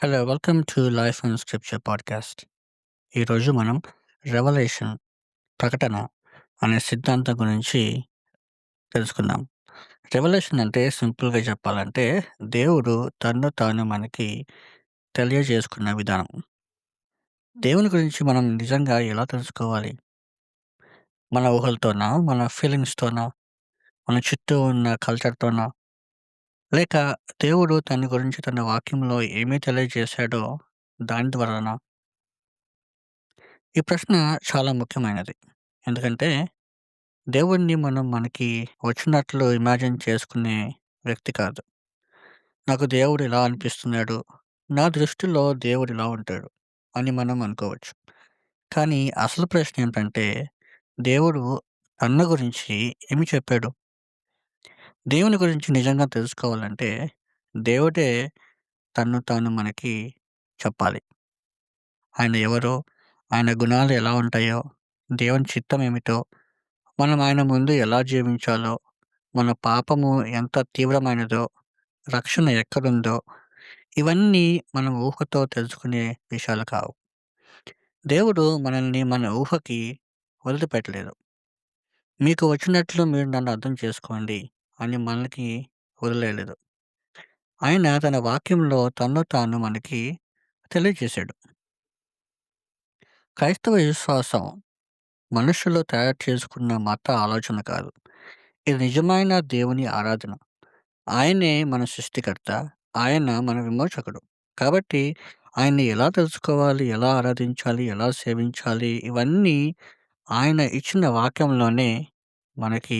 Hello! Welcome to life and scripture podcast. ఈరోజు మనం revolution ప్రకటన అనే సిద్ధాంతం గురించి తెలుసుకుందాం. రెవల్యూషన్ అంటే సింపుల్‌గా చెప్పాలంటే దేవుడు తన్ను తాను మనకి తెలియజేసుకున్న విధానం. దేవుని గురించి మనం నిజంగా ఎలా తెలుసుకోవాలి? మన ఊహలతోనా? మన ఫీలింగ్స్‌తోనా? మన చుట్టూ ఉన్న కల్చర్‌తోనా? లేక దేవుడు తన గురించి తన వాక్యంలో ఏమి తెలియజేశాడో దాని ద్వారానా? ఈ ప్రశ్న చాలా ముఖ్యమైనది. ఎందుకంటే దేవుడిని మనం మనకి వచ్చినట్లు ఇమాజిన్ చేసుకునే వ్యక్తి కాదు. నాకు దేవుడు ఇలా అనిపిస్తున్నాడు. నా దృష్టిలో దేవుడు ఇలా ఉంటాడు అని మనం అనుకోవచ్చు. కానీ అసలు ప్రశ్న ఏంటంటే దేవుడు తన గురించి ఏమి చెప్పాడు? దేవుని గురించి నిజంగా తెలుసుకోవాలంటే దేవుడే తన్ను తాను మనకి చెప్పాలి. ఆయన ఎవరో, ఆయన గుణాలు ఎలా ఉంటాయో, దేవుని చిత్తం ఏమిటో, మనం ఆయన ముందు ఎలా జీవించాలో, మన పాపము ఎంత తీవ్రమైనదో, రక్షణ ఎక్కడుందో, ఇవన్నీ మనం ఊహతో తెలుసుకునే విషయాలు కావు. దేవుడు మనల్ని మన ఊహకి వదిలిపెట్టలేదు. మీకు వచ్చినట్లు మీరు నన్ను అర్థం చేసుకోండి అని మనకి వదిలేయలేదు. ఆయన తన వాక్యంలో తన్ను తాను మనకి తెలియజేశాడు. క్రైస్తవ విశ్వాసం మనుషులు తయారు చేసుకున్న మత ఆలోచన కాదు. ఇది నిజమైన దేవుని ఆరాధన. ఆయనే మన సృష్టికర్త. ఆయన మన విమోచకుడు. కాబట్టి ఆయన్ని ఎలా తెలుసుకోవాలి? ఎలా ఆరాధించాలి? ఎలా సేవించాలి? ఇవన్నీ ఆయన ఇచ్చిన వాక్యంలోనే మనకి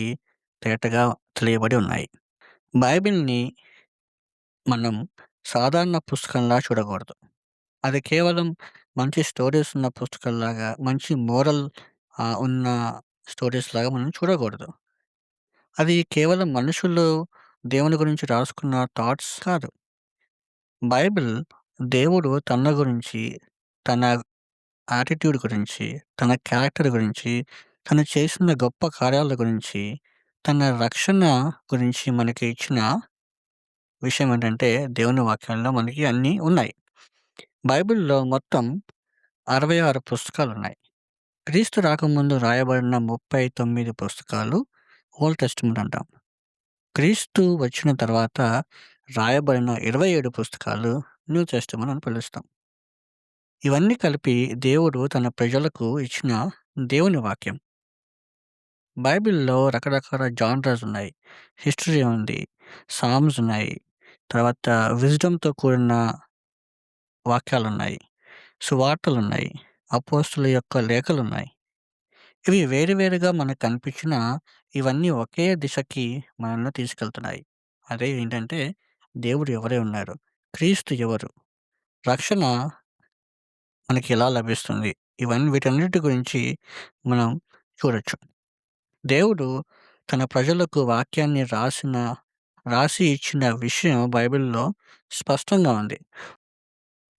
తేటగా తెలియబడి ఉన్నాయి. బైబిల్‌ని మనం సాధారణ పుస్తకంలా చూడకూడదు. అది కేవలం మంచి స్టోరీస్ ఉన్న పుస్తకంలాగా, మంచి మోరల్ ఉన్న స్టోరీస్‌లాగా మనం చూడకూడదు. అది కేవలం మనుషులు దేవుని గురించి రాసుకున్న థాట్స్ కాదు. బైబిల్ దేవుడు తన గురించి, తన యాటిట్యూడ్ గురించి, తన క్యారెక్టర్ గురించి, తను చేసిన గొప్ప కార్యాల గురించి, తన రక్షణ గురించి మనకి ఇచ్చిన విషయం ఏంటంటే, దేవుని వాక్యంలో మనకి అన్నీ ఉన్నాయి. బైబిల్‌లో మొత్తం 66 పుస్తకాలున్నాయి. క్రీస్తు రాకముందు రాయబడిన 39 పుస్తకాలు ఓల్డ్ టెస్టమెంట్ అంటాం. క్రీస్తు వచ్చిన తర్వాత రాయబడిన 27 పుస్తకాలు న్యూ టెస్టమెంట్ అని పిలుస్తాం. ఇవన్నీ కలిపి దేవుడు తన ప్రజలకు ఇచ్చిన దేవుని వాక్యం. బైబిల్‌లో రకరకాల జానర్స్ ఉన్నాయి. హిస్టరీ ఉంది. సామ్స్ ఉన్నాయి. తర్వాత విజ్డమ్‌తో కూడిన వాక్యాలున్నాయి. సువార్తలున్నాయి. అపోస్తుల యొక్క లేఖలున్నాయి. ఇవి వేరు వేరుగా మనకు కనిపించినా ఇవన్నీ ఒకే దిశకి మనల్ని తీసుకెళ్తున్నాయి. అదే ఏంటంటే దేవుడు ఎవరై ఉన్నారు? క్రీస్తు ఎవరు? రక్షణ మనకి ఎలా లభిస్తుంది? వీటన్నిటి గురించి మనం చూడొచ్చు. దేవుడు తన ప్రజలకు వాక్యాన్ని రాసి ఇచ్చిన విషయం బైబిల్‌లో స్పష్టంగా ఉంది.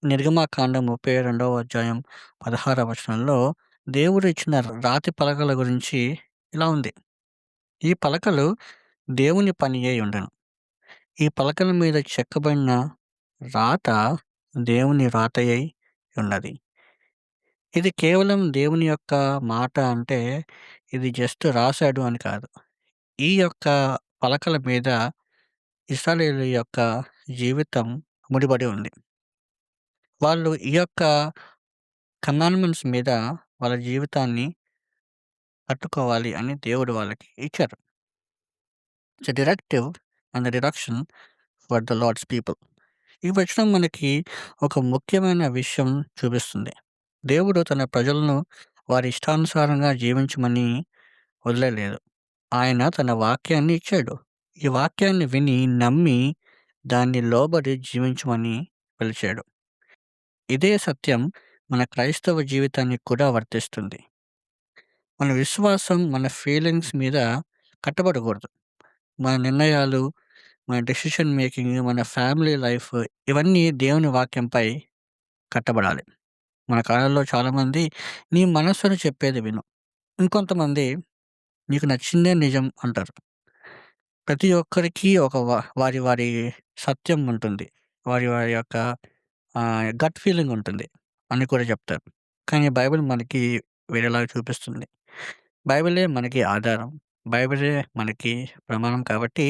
నిర్గమాకాండం 32వ అధ్యాయం 16వ వచనంలో దేవుడు ఇచ్చిన రాతి పలకల గురించి ఇలా ఉంది. ఈ పలకలు దేవుని పని అయి ఉండెను. ఈ పలకల మీద చెక్కబడిన రాత దేవుని రాతయై ఉన్నది. ఇది కేవలం దేవుని యొక్క మాట అంటే ఇది జస్ట్ రాసాడు అని కాదు. ఈ యొక్క పలకల మీద ఇశ్రాయేలీయుల యొక్క జీవితం ముడిపడి ఉంది. వాళ్ళు ఈ యొక్క కమాండ్‌మెంట్స్ మీద వాళ్ళ జీవితాన్ని కట్టుకోవాలి అని దేవుడు వాళ్ళకి ఇచ్చారు. It's a directive and the direction for the lord's people. ఈ వచనం మనకి ఒక ముఖ్యమైన విషయం చూపిస్తుంది. దేవుడు తన ప్రజలను వారి ఇష్టానుసారంగా జీవించమని వదిలేయలేదు. ఆయన తన వాక్యాన్ని ఇచ్చాడు. ఈ వాక్యాన్ని విని, నమ్మి, దాన్ని లోబడి జీవించమని పిలిచాడు. ఇదే సత్యం మన క్రైస్తవ జీవితానికి కూడా వర్తిస్తుంది. మన విశ్వాసం మన ఫీలింగ్స్ మీద కట్టబడకూడదు. మన నిర్ణయాలు, మన డెసిషన్ మేకింగ్, మన ఫ్యామిలీ లైఫ్ ఇవన్నీ దేవుని వాక్యంపై కట్టబడాలి. మన కాలంలో చాలామంది నీ మనస్సును చెప్పేది విను. ఇంకొంతమంది నీకు నచ్చిందే నిజం అంటారు. ప్రతి ఒక్కరికి ఒక వారి వారి సత్యం ఉంటుంది. వారి వారి యొక్క గట్ ఫీలింగ్ ఉంటుంది అని కూడా చెప్తారు. కానీ బైబిల్ మనకి వేరేలాగా చూపిస్తుంది. బైబిలే మనకి ఆధారం. బైబిలే మనకి ప్రమాణం కాబట్టి,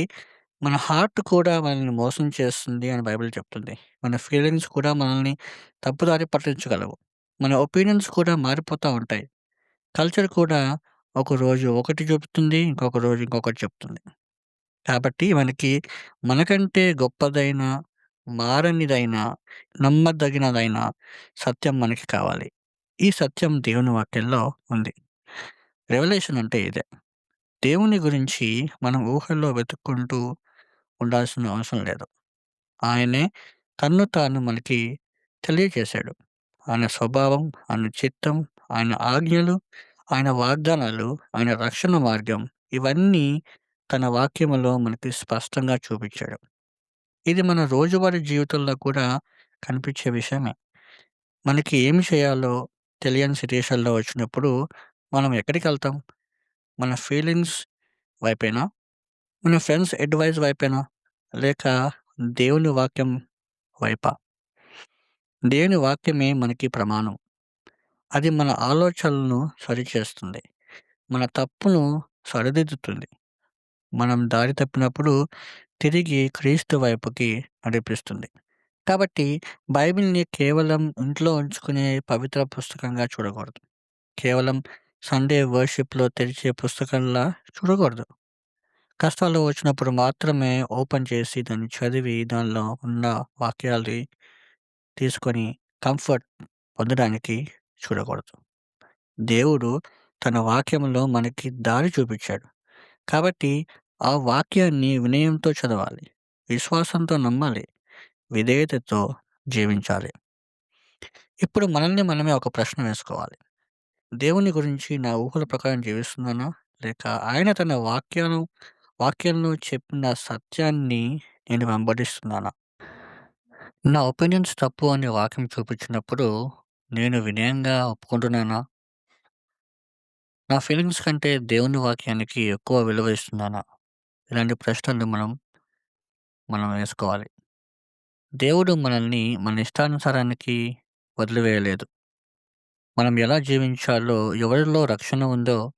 మన హార్ట్ కూడా మనల్ని మోసం చేస్తుంది అని బైబిల్ చెప్తుంది. మన ఫీలింగ్స్ కూడా మనల్ని తప్పుదారి పట్టించగలవు. మన ఒపీనియన్స్ కూడా మారిపోతా ఉంటాయి. కల్చర్ కూడా ఒకరోజు ఒకటి చెప్తుంది. ఇంకొక రోజు ఇంకొకటి చెప్తుంది. కాబట్టి మనకంటే గొప్పదైన, మారనిదైన, నమ్మదగినదైన సత్యం మనకి కావాలి. ఈ సత్యం దేవుని వాక్యంలో ఉంది. రెవల్యూషన్ అంటే ఇదే. దేవుని గురించి మనం ఊహల్లో వెతుక్కుంటూ ఉండాల్సిన అవసరం లేదు. ఆయనే తన్ను తాను మనకి తెలియజేశాడు. ఆయన స్వభావం, ఆయన చిత్తం, ఆయన ఆజ్ఞలు, ఆయన వాగ్దానాలు, ఆయన రక్షణ మార్గం ఇవన్నీ తన వాక్యములో మనకి స్పష్టంగా చూపించాడు. ఇది మన రోజువారీ జీవితంలో కూడా కనిపించే విషయమే. మనకి ఏమి చేయాలో తెలియని సిట్యుయేషన్‌లో వచ్చినప్పుడు మనం ఎక్కడికెళ్తాం? మన ఫీలింగ్స్ వైపేనా? మన ఫ్రెండ్స్ అడ్వైస్ వైపేనా? లేక దేవుని వాక్యం వైపా? దేవుని వాక్యమే మనకి ప్రమాణం. అది మన ఆలోచనలను సరిచేస్తుంది. మన తప్పును సరిదిద్దుతుంది. మనం దారి తప్పినప్పుడు తిరిగి క్రీస్తు వైపుకి నడిపిస్తుంది. కాబట్టి బైబిల్‌ని కేవలం ఇంట్లో ఉంచుకునే పవిత్ర పుస్తకంగా చూడకూడదు. కేవలం సండే వర్షిప్‌లో తెరిచే పుస్తకంలా చూడకూడదు. కష్టాలు వచ్చినప్పుడు మాత్రమే ఓపెన్ చేసి దాన్ని చదివి దానిలో ఉన్న వాక్యాలు తీసుకొని కంఫర్ట్ పొందడానికి చూడకూడదు. దేవుడు తన వాక్యంలో మనకి దారి చూపించాడు. కాబట్టి ఆ వాక్యాన్ని వినయంతో చదవాలి. విశ్వాసంతో నమ్మాలి. విధేయతతో జీవించాలి. ఇప్పుడు మనల్ని మనమే ఒక ప్రశ్న వేసుకోవాలి. దేవుని గురించి నా ఊహల ప్రకారం జీవిస్తున్నానా? లేక ఆయన తన వాక్యంలో చెప్పిన సత్యాన్ని నేను వెంబడిస్తున్నానా? నా ఒపీనియన్స్ తప్పు అని వాక్యం చూపించినప్పుడు నేను వినయంగా ఒప్పుకుంటున్నానా? నా ఫీలింగ్స్ కంటే దేవుని వాక్యానికి ఎక్కువ విలువ ఇస్తున్నానా? ఇలాంటి ప్రశ్నలు మనం వేసుకోవాలి. దేవుడు మనల్ని మన ఇష్టానుసారానికి వదిలివేయలేదు. మనం ఎలా జీవించాలో, ఎవరిలో రక్షణ ఉందో,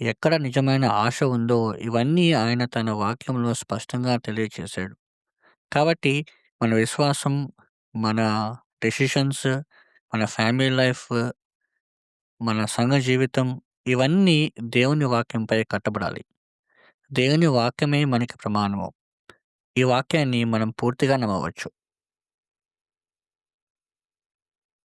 ఎక్కడ నిజమైన ఆశ ఉందో ఇవన్నీ ఆయన తన వాక్యంలో స్పష్టంగా తెలియచేశాడు. కాబట్టి మన విశ్వాసం, మన డెసిషన్స్, మన ఫ్యామిలీ లైఫ్, మన సంఘ జీవితం ఇవన్నీ దేవుని వాక్యంపై కట్టబడాలి. దేవుని వాక్యమే మనకి ప్రమాణము. ఈ వాక్యాన్ని మనం పూర్తిగా నమ్మవచ్చు.